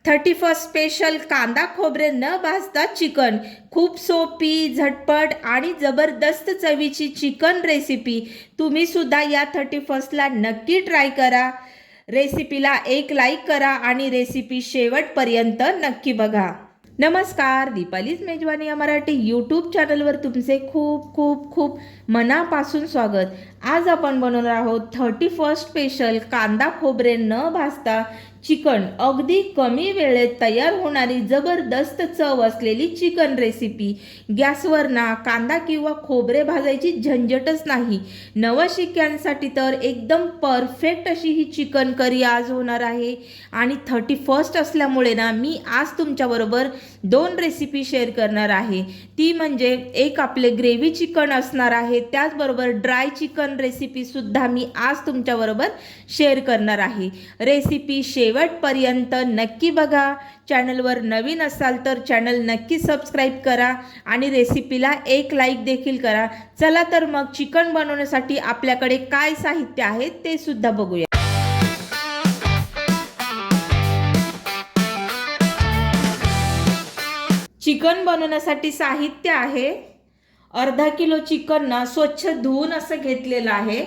31 special कांदा खोबरे न भाजता चिकन। खूप सोपी, झटपट आणि जबरदस्त चवीची चिकन रेसिपी तुम्ही सुद्धा या 31ला नक्की ट्राय करा। रेसिपीला एक लाईक करा आणि रेसिपी शेवटपर्यंत नक्की बघा। नमस्कार, दीपालीज मेजवानी या मराठी यूट्यूब चॅनलवर तुमचे खूप खूप खूप मनापासून स्वागत। आज आपण बनवणार आहोत 31 स्पेशल कांदा खोबरे न भाजता चिकन। अगदी कमी वेळेत तयार होणारी जबरदस्त चव असलेली चिकन रेसिपी। गॅसवर ना कांदा किंवा खोबरे भाजायची झंझटच नाही। नवशिक्यांसाठी तर एकदम परफेक्ट अशी ही चिकन करी आज होणार आहे। आणि 31 असल्यामुळे ना मी आज तुमच्याबरोबर 2 रेसिपी शेअर करणार आहे। ती म्हणजे एक आपले ग्रेव्ही चिकन असणार आहे, त्याचबरोबर ड्राय चिकन रेसिपी सुद्धा मी आज तुमच्याबरोबर शेअर करणार आहे। रेसिपी शेवटपर्यंत नक्की बघा। चॅनलवर नवीन असाल तर चॅनल नक्की सबस्क्राईब करा आणि रेसिपीला एक लाईक देखील करा। चला तर मग चिकन बनवण्यासाठी आपल्याकडे काय साहित्य आहे ते सुद्धा बघूया। चिकन बनवण्यासाठी साहित्य आहे, अर्धा किलो चिकन ना स्वच्छ धुवून असं घेतलेलं आहे,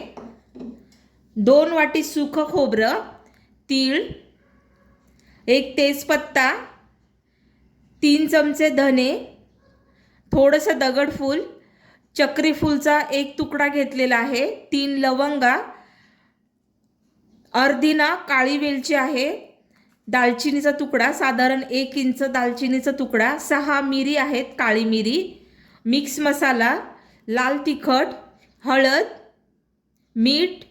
2 वाटी सुकं खोबरं, तीळ, 1 तेजपत्ता, 3 चमचे धने, थोडंसं दगडफूल, चक्री फूलचा 1 तुकडा घेतलेला आहे, 3 लवंगा, अर्धी ना काळी वेलची आहे, दालचिनीचा तुकडा साधारण 1 इंच दालचिनीचा तुकडा, 6 मिरी आहेत काळी मिरी, मिक्स मसाला, लाल तिखट, हळद, मीठ,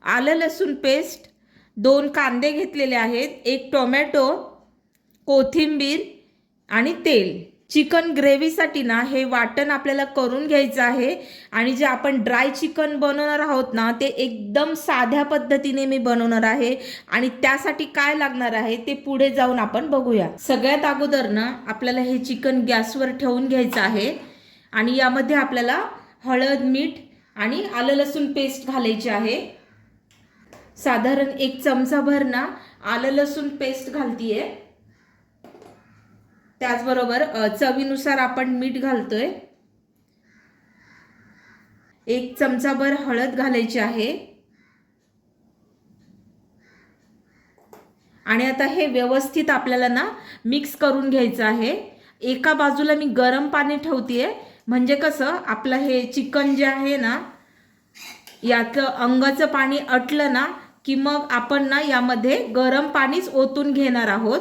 आलं लसूण पेस्ट, 2 कांदे घेतलेले आहेत, 1 टोमॅटो, कोथिंबीर आणि तेल। चिकन ग्रेव्हीसाठी ना हे वाटण आपल्याला करून घ्यायचं आहे आणि जे आपण ड्राय चिकन बनवणार आहोत ना ते एकदम साध्या पद्धतीने मी बनवणार आहे आणि त्यासाठी काय लागणार आहे ते पुढे जाऊन आपण बघूया। सगळ्यात अगोदर ना आपल्याला हे चिकन गॅसवर ठेवून घ्यायचं आहे आणि यामध्ये आपल्याला हळद, मीठ आणि आलं लसूण पेस्ट घालायची आहे। साधारण 1 चमचाभर ना आलं लसूण पेस्ट घालतीये, त्याचबरोबर चवीनुसार आपण मीठ घालतोय, 1 चमचाभर हळद घालायची आहे आणि आता हे व्यवस्थित आपल्याला ना मिक्स करून घ्यायचं आहे। एका बाजूला मी गरम पाणी ठेवतेय, म्हणजे कसं आपलं हे चिकन जे आहे ना याचं अंगाचं पाणी अटलं ना की मग आपण ना यामध्ये गरम पाणीच ओतून घेणार आहोत।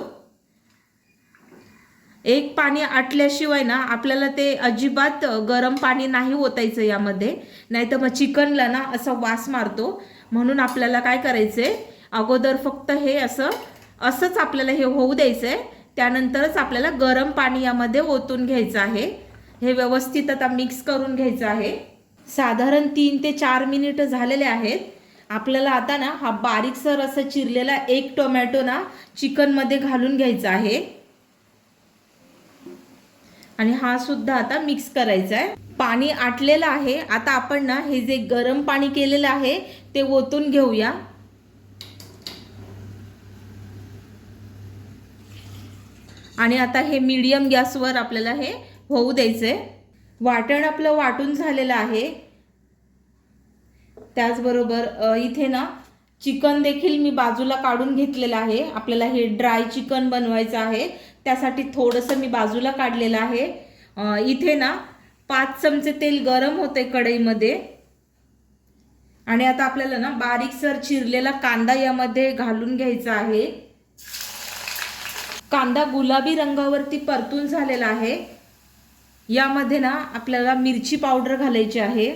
एक पाणी आटल्याशिवाय ना आपल्याला ते अजिबात गरम पाणी नाही ओतायचं यामध्ये, नाहीतर मग चिकनला ना असा वास मारतो। म्हणून आपल्याला काय करायचंय, अगोदर फक्त हे असंच आपल्याला हे होऊ द्यायचंय, त्यानंतरच आपल्याला गरम पाणी यामध्ये ओतून घ्यायचं आहे। हे व्यवस्थित आता मिक्स करून घ्यायचं आहे। साधारण 3 ते 4 मिनिट झालेले आहेत। आपल्याला आता ना हा बारीकसर असं चिरलेला 1 टोमॅटो ना चिकनमध्ये घालून घ्यायचा आहे आणि हा सुद्धा आता मिक्स करायचा आहे। पाणी आटलेलं आहे, आता आपण ना हे जे गरम पाणी केलेलं आहे ते ओतून घेऊया आणि आता हे मीडियम गॅसवर आपल्याला हे होऊ द्यायचंय। वाटण आपलं वाटून झालेलं आहे, त्याचबरोबर इथे ना चिकन देखील मी बाजूला काढून घेतलेलं आहे। आपल्याला हे ड्राय चिकन बनवायचं आहे, त्यासाठी थोडंसं मी बाजूला काढलेलं आहे। इथे ना 5 चमचे तेल गरम होते कढईमध्ये आणि आता आपल्याला ना बारीकसर चिरलेला कांदा यामध्ये घालून घ्यायचा आहे। कांदा गुलाबी रंगावरती परतून झालेला आहे। यामध्ये ना आपल्याला मिरची पावडर घालायची आहे,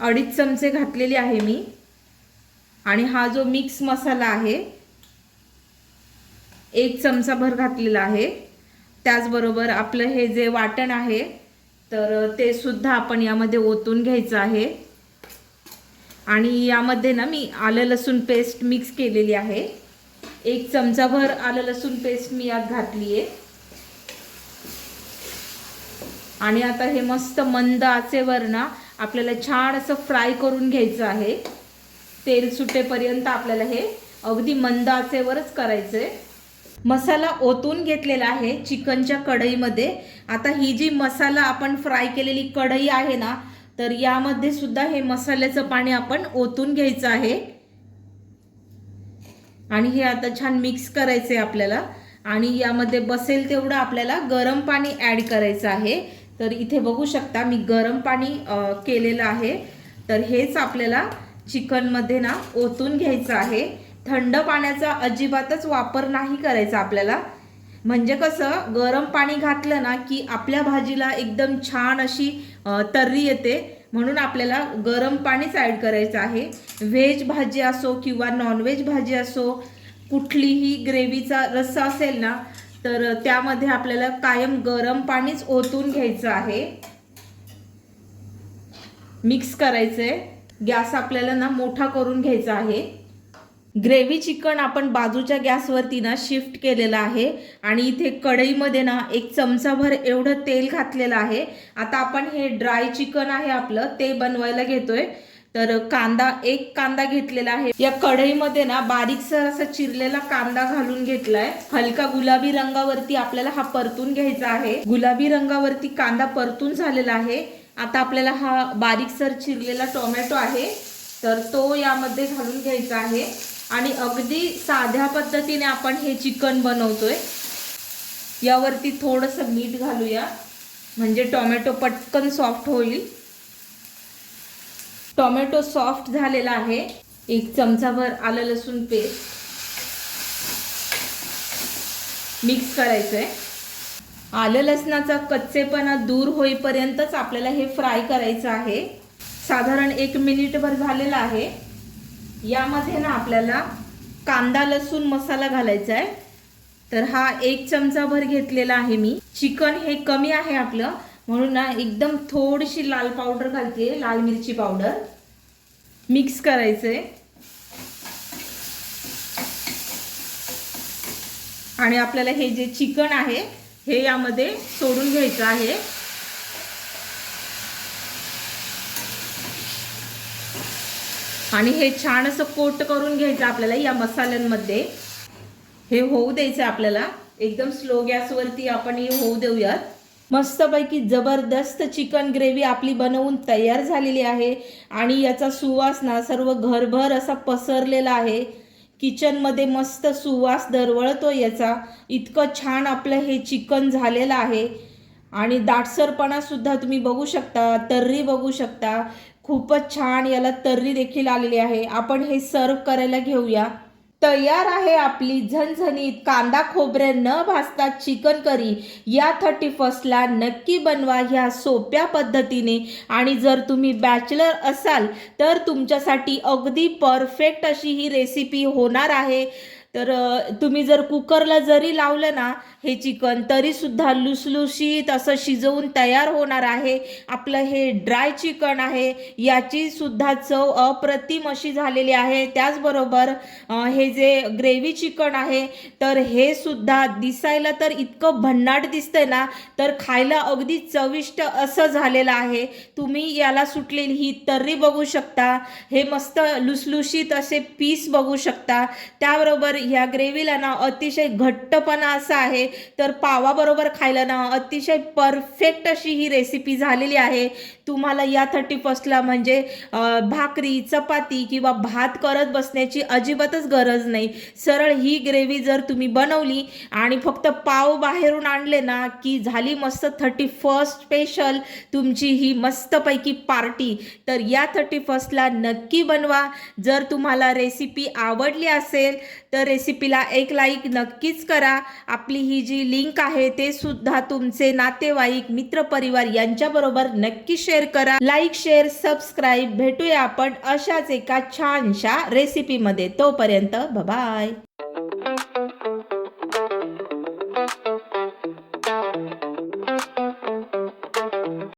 2.5 चमचे घातलेली आहे मी आणि हा जो मिक्स मसाला आहे 1 चमचाभर घातलेला आहे। त्याचबरोबर आपलं हे जे वाटण आहे तर ते सुद्धा आपण यामध्ये ओतून घ्यायचं आहे आणि यामध्ये ना मी आलं लसूण पेस्ट मिक्स केलेली आहे, 1 चमचाभर आलं लसूण पेस्ट मी यात घातली आहे। आणि आता हे मस्त मंद आचेवर ना आपल्याला छान असं फ्राय करून घ्यायचं आहे. तेल सुटेपर्यंत आपल्याला हे अगदी मंद आचेवरच करायचं आहे. मसाला ओतून घेतलेला आहे चिकनच्या कढईमध्ये. आता ही जी मसाला आपण फ्राय केलेली कढई आहे ना, तर यामध्ये सुद्धा हे मसाल्याचं पाणी आपण ओतून घ्यायचं आहे आणि हे आता छान मिक्स करायचं आहे आपल्याला. आणि यामध्ये बसेल तेवढं आपल्याला गरम पाणी ॲड करायचं आहे. तर इथे बघू शकता मी गरम पाणी केलेलं आहे. तर हेच आपल्याला चिकनमध्ये ना ओतून घ्यायचं आहे. थंड पाण्याचा अजिबातच वापर नाही करायचा आपल्याला. म्हणजे कसं गरम पाणी घातलं ना की आपल्या भाजीला एकदम छान अशी तर्री येते, म्हणून आपल्याला गरम पाणीच ॲड करायचं आहे. व्हेज भाजी असो किंवा नॉनव्हेज भाजी असो, कुठलीही ग्रेव्हीचा रस्सा असेल ना, तर त्यामध्ये आपल्याला कायम गरम पाणीच ओतून घ्यायचं आहे. मिक्स करायचंय. गॅस आपल्याला ना मोठा करून घ्यायचा आहे. ग्रेव्ही चिकन आपण बाजूच्या गॅसवरती ना शिफ्ट केलेलं आहे आणि इथे कढईमध्ये ना 1 चमचाभर एवढं तेल घातलेलं आहे. आता आपण हे ड्राय चिकन आहे आपलं ते बनवायला घेतोय. तर एक कांदा घेतलेला आहे. या कढईमध्ये ना बारीकसर असा चिरलेला कांदा घालून घेतलाय. हलका गुलाबी रंगावरती आपल्याला हा परतून घ्यायचा आहे. गुलाबी रंगावरती कांदा परतून झालेला आहे. आता आपल्याला हा बारीकसर चिरलेला टोमॅटो आहे तर तो यामध्ये घालून घ्यायचा आहे. आणि अगदी साध्या पद्धतीने आपण हे चिकन बनवतोय. यावरती थोडंसं मीठ घालूया म्हणजे टोमॅटो पटकन सॉफ्ट होईल. टोमॅटो सॉफ्ट झालेला आहे. 1 चमचाभर आलं लसूण पेस्ट मिक्स करायचंय. आलं लसणाचा कच्चेपणा दूर होईपर्यंतच आपल्याला हे फ्राय करायचं आहे. साधारण 1 मिनिटभर झालेला आहे. यामध्ये ना आपल्याला कांदा लसूण मसाला घालायचा आहे. तर हा 1 चमचाभर घेतलेला आहे मी. चिकन हे कमी आहे आपलं, म्हणून ना एकदम थोडीशी लाल पावडर घालते, लाल मिरची पावडर. मिक्स करायचंय आणि आपल्याला हे जे चिकन आहे हे यामध्ये सोडून घ्यायचं आहे. आणि हे छान असं कोट करून घ्यायचं आपल्याला या मसाल्यांमध्ये. हे होऊ द्यायचं आपल्याला. एकदम स्लो गॅसवरती आपण हे होऊ देऊयात. मस्तपैकी जबरदस्त चिकन ग्रेव्ही आपली बनवून तयार झालेली आहे आणि याचा सुवास ना सर्व घरभर असा पसरलेला आहे. किचनमध्ये मस्त सुवास दरवळतो याचा. इतकं छान आपलं हे चिकन झालेलं आहे आणि दाटसरपणा सुद्धा तुम्ही बघू शकता, तर्री बघू शकता. खूपच छान याला तर्री देखील आलेली आहे. आपण हे सर्व करायला घेऊया. तयार आहे आपली झणझणीत कांदा खोबरे न भाजता चिकन करी. या 31ला नक्की बनवा ह्या सोप्या पद्धतीने. आणि जर तुम्ही बॅचलर असाल तर तुमच्यासाठी अगदी परफेक्ट अशी ही रेसिपी होणार आहे. तर तुम्ही जर कुकरला जरी लावलं ना हे चिकन तरीसुद्धा लुसलुशीत असं शिजवून तयार होणार आहे. आपलं हे ड्राय चिकन आहे, याची सुद्धा चव अप्रतिम अशी झालेली आहे. त्याचबरोबर हे जे ग्रेव्ही चिकन आहे तर हे सुद्धा दिसायला तर इतकं भन्नाट दिसतंय ना, तर खायला अगदी चविष्ट असं झालेलं आहे. तुम्ही याला सुटलेली ही तर्री बघू शकता. हे मस्त लुसलुशीत असे पीस बघू शकता. त्याबरोबर ह्या ग्रेव्हीला ना अतिशय घट्टपणा असा आहे. तर पावाबरोबर खायला ना अतिशय परफेक्ट अशी ही रेसिपी झालेली आहे. तुम्हाला या 31ला म्हणजे भाकरी चपाती किंवा भात करत बसण्याची अजिबातच गरज नाही. सरळ ही ग्रेव्ही जर तुम्ही बनवली आणि फक्त पाव बाहेरून आणले ना की झाली मस्त 31 स्पेशल तुमची ही मस्तपैकी पार्टी. तर या 31ला नक्की बनवा. जर तुम्हाला रेसिपी आवडली असेल तर रेसिपीला एक लाईक नक्कीच करा. आपली ही जी लिंक आहे ते सुद्धा तुमचे नातेवाईक मित्रपरिवार यांच्याबरोबर नक्की शेअर करा. Like share subscribe. भेटूया आपण अशाच एका छानशा रेसिपीमध्ये. तोपर्यंत बाय.